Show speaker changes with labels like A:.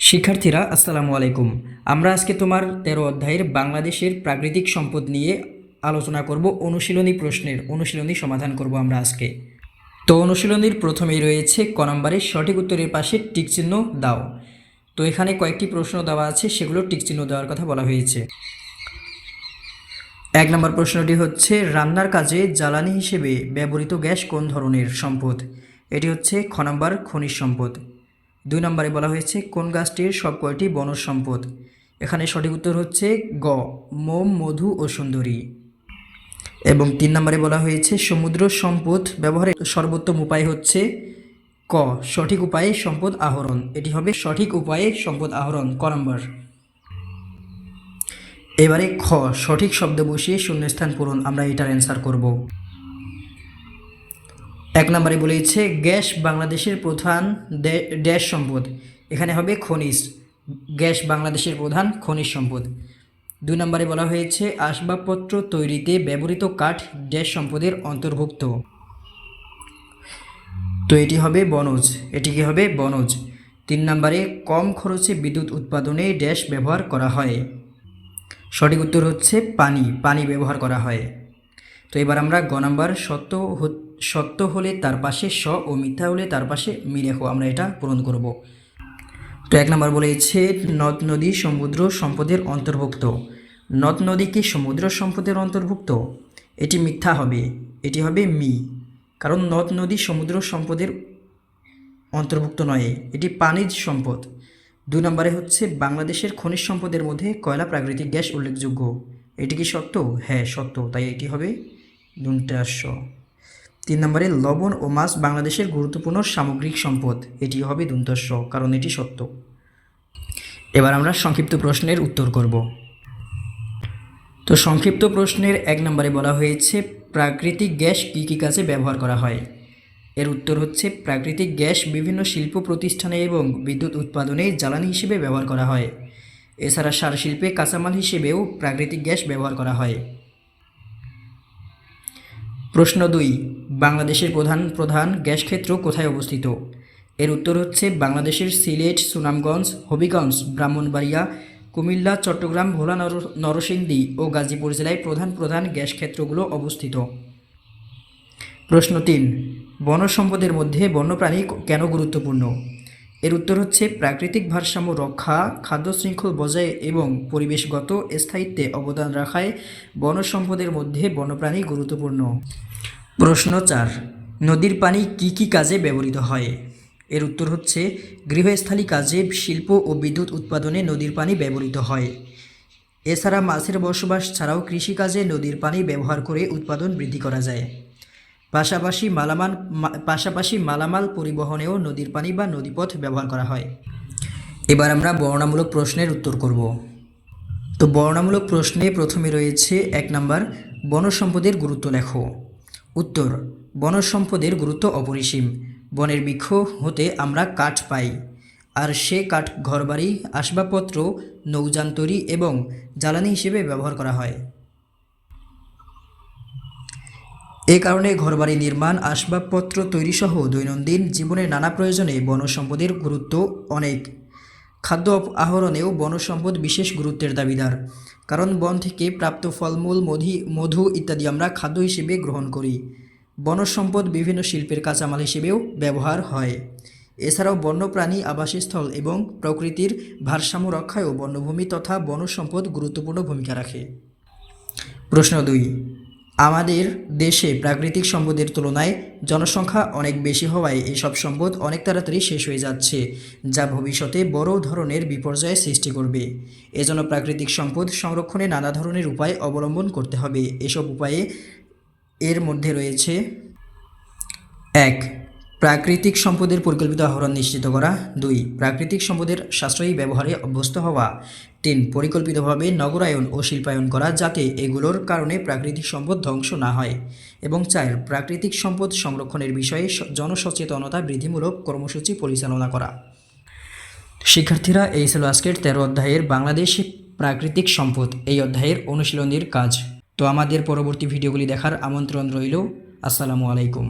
A: শিক্ষার্থীরা আসসালামু আলাইকুম। আমরা আজকে তোমার 13 অধ্যায়ের বাংলাদেশের প্রাকৃতিক সম্পদ নিয়ে আলোচনা করব। অনুশীলনী সমাধান করব আমরা আজকে। তো অনুশীলনীর প্রথমেই রয়েছে ক নম্বরের সঠিক উত্তরের পাশে টিক চিহ্ন দাও। তো এখানে কয়েকটি প্রশ্ন দেওয়া আছে, সেগুলো টিক চিহ্ন দেওয়ার কথা বলা হয়েছে। 1 নম্বর প্রশ্নটি হচ্ছে, রান্নার কাজে জ্বালানি হিসেবে ব্যবহৃত গ্যাস কোন ধরনের সম্পদ? এটি হচ্ছে খ নম্বর খনিজ সম্পদ। 2 নম্বরে বলা হয়েছে কোন গাছটির সব কয়টি বনজ সম্পদ? এখানে সঠিক উত্তর হচ্ছে গ, মোম, মধু ও সুন্দরী। এবং 3 নম্বরে বলা হয়েছে সমুদ্র সম্পদ ব্যবহারের সর্বোত্তম উপায় হচ্ছে ক, সঠিক উপায়ে সম্পদ আহরণ। এটি হবে সঠিক উপায়ে সম্পদ আহরণ, ক নম্বর। এবারে খ, সঠিক শব্দ বসিয়ে শূন্যস্থান পূরণ। আমরা এটার অ্যান্সার করব। 1 নম্বরে বলেছে গ্যাস বাংলাদেশের প্রধান ড্যাশ সম্পদ। এখানে হবে খনিজ। গ্যাস বাংলাদেশের প্রধান খনিজ সম্পদ। 2 নম্বরে বলা হয়েছে আসবাবপত্র তৈরিতে ব্যবহৃত কাঠ ড্যাশ সম্পদের অন্তর্ভুক্ত। তো এটি হবে বনজ। এটি কি হবে? বনজ। 3 নম্বরে কম খরচে বিদ্যুৎ উৎপাদনে ড্যাশ ব্যবহার করা হয়। সঠিক উত্তর হচ্ছে পানি ব্যবহার করা হয়। তো এবার আমরা গ নম্বর সত্য হলে তার পাশে স ও মিথ্যা হলে তার পাশে মি রেখো, আমরা এটা পূরণ করব। তো 1 নম্বর বলেছে নদ নদী সমুদ্র সম্পদের অন্তর্ভুক্ত। নদ নদী কি সমুদ্র সম্পদের অন্তর্ভুক্ত? এটি মিথ্যা হবে, এটি হবে মি, কারণ নদ নদী সমুদ্র সম্পদের অন্তর্ভুক্ত নয়, এটি পানিজ সম্পদ। 2 নম্বরে হচ্ছে বাংলাদেশের খনিজ সম্পদের মধ্যে কয়লা প্রাকৃতিক গ্যাস উল্লেখযোগ্য। এটি কি সত্য? হ্যাঁ সত্য, তাই এটি হবে 3 নম্বরে লবণ ও মাছ বাংলাদেশের গুরুত্বপূর্ণ সামগ্রিক সম্পদ। এটি হবে 2, কারণ এটি সত্য। এবার আমরা সংক্ষিপ্ত প্রশ্নের উত্তর করব। তো সংক্ষিপ্ত প্রশ্নের 1 নম্বরে বলা হয়েছে প্রাকৃতিক গ্যাস কী কী কাজে ব্যবহার করা হয়? এর উত্তর হচ্ছে প্রাকৃতিক গ্যাস বিভিন্ন শিল্প প্রতিষ্ঠানে এবং বিদ্যুৎ উৎপাদনে জ্বালানি হিসেবে ব্যবহার করা হয়। এছাড়া সার শিল্পে কাঁচামাল হিসেবেও প্রাকৃতিক গ্যাস ব্যবহার করা হয়। প্রশ্ন 2, বাংলাদেশের প্রধান গ্যাস ক্ষেত্র কোথায় অবস্থিত? এর উত্তর হচ্ছে বাংলাদেশের সিলেট, সুনামগঞ্জ, হবিগঞ্জ, ব্রাহ্মণবাড়িয়া, কুমিল্লা, চট্টগ্রাম, ভোলা, নরসিংদী ও গাজীপুর জেলায় প্রধান গ্যাস ক্ষেত্রগুলো অবস্থিত। প্রশ্ন 3, বনজ সম্পদের মধ্যে বন্যপ্রাণী কেন গুরুত্বপূর্ণ? এর উত্তর হচ্ছে প্রাকৃতিক ভারসাম্য রক্ষা, খাদ্য শৃঙ্খল বজায় এবং পরিবেশগত স্থায়িত্বে অবদান রাখায় বনজ সম্পদের মধ্যে বন্যপ্রাণী গুরুত্বপূর্ণ। প্রশ্ন 4, নদীর পানি কি কি কাজে ব্যবহৃত হয়? এর উত্তর হচ্ছে গৃহস্থালী কাজে, শিল্প ও বিদ্যুৎ উৎপাদনে নদীর পানি ব্যবহৃত হয়। এছাড়া মাছের বসবাস ছাড়াও কৃষিকাজে নদীর পানি ব্যবহার করে উৎপাদন বৃদ্ধি করা যায়। পাশাপাশি মালামাল পরিবহনেও নদীর পানি বা নদীপথ ব্যবহার করা হয়। এবার আমরা বর্ণনামূলক প্রশ্নের উত্তর করব। তো বর্ণনামূলক প্রশ্নে প্রথমে রয়েছে 1 নম্বর বনজ সম্পদের গুরুত্ব লেখো। উত্তর, বনজ সম্পদের গুরুত্ব অপরিসীম। বনের বৃক্ষ হতে আমরা কাঠ পাই, আর সে কাঠ ঘরবাড়ি, আসবাবপত্র, নৌযান তৈরি এবং জ্বালানি হিসেবে ব্যবহার করা হয়। এ কারণে ঘরবাড়ি নির্মাণ, আসবাবপত্র তৈরিসহ দৈনন্দিন জীবনের নানা প্রয়োজনে বনজ সম্পদের গুরুত্ব অনেক। খাদ্য আহরণেও বনজ সম্পদ বিশেষ গুরুত্বের দাবিদার, কারণ বন থেকে প্রাপ্ত ফলমূল, মধু ইত্যাদি আমরা খাদ্য হিসেবে গ্রহণ করি। বনজ সম্পদ বিভিন্ন শিল্পের কাঁচামাল হিসেবেও ব্যবহার হয়। এছাড়াও বন্যপ্রাণী আবাসস্থল এবং প্রকৃতির ভারসাম্য রক্ষায়ও বনভূমি তথা বনজ সম্পদ গুরুত্বপূর্ণ ভূমিকা রাখে। প্রশ্ন 2, আমাদের দেশে প্রাকৃতিক সম্পদের তুলনায় জনসংখ্যা অনেক বেশি হওয়ায় এসব সম্পদ অনেক তাড়াতাড়ি শেষ হয়ে যাচ্ছে, যা ভবিষ্যতে বড় ধরনের বিপর্যয়ের সৃষ্টি করবে। এজন্য প্রাকৃতিক সম্পদ সংরক্ষণে নানা ধরনের উপায় অবলম্বন করতে হবে। এসব উপায়ে এর মধ্যে রয়েছে 1, প্রাকৃতিক সম্পদের পরিকল্পিত আহরণ নিশ্চিত করা। 2, প্রাকৃতিক সম্পদের সাশ্রয়ী ব্যবহারে অভ্যস্ত হওয়া। 3, পরিকল্পিতভাবে নগরায়ন ও শিল্পায়ন করা, যাতে এগুলোর কারণে প্রাকৃতিক সম্পদ ধ্বংস না হয়। এবং 4, প্রাকৃতিক সম্পদ সংরক্ষণের বিষয়ে জনসচেতনতা বৃদ্ধিমূলক কর্মসূচি পরিচালনা করা। শিক্ষার্থীরা, এই ছিল আজকের 13 অধ্যায়ের বাংলাদেশ প্রাকৃতিক সম্পদ এই অধ্যায়ের অনুশীলনীর কাজ। তো আমাদের পরবর্তী ভিডিওগুলি দেখার আমন্ত্রণ রইল। আসসালামু আলাইকুম।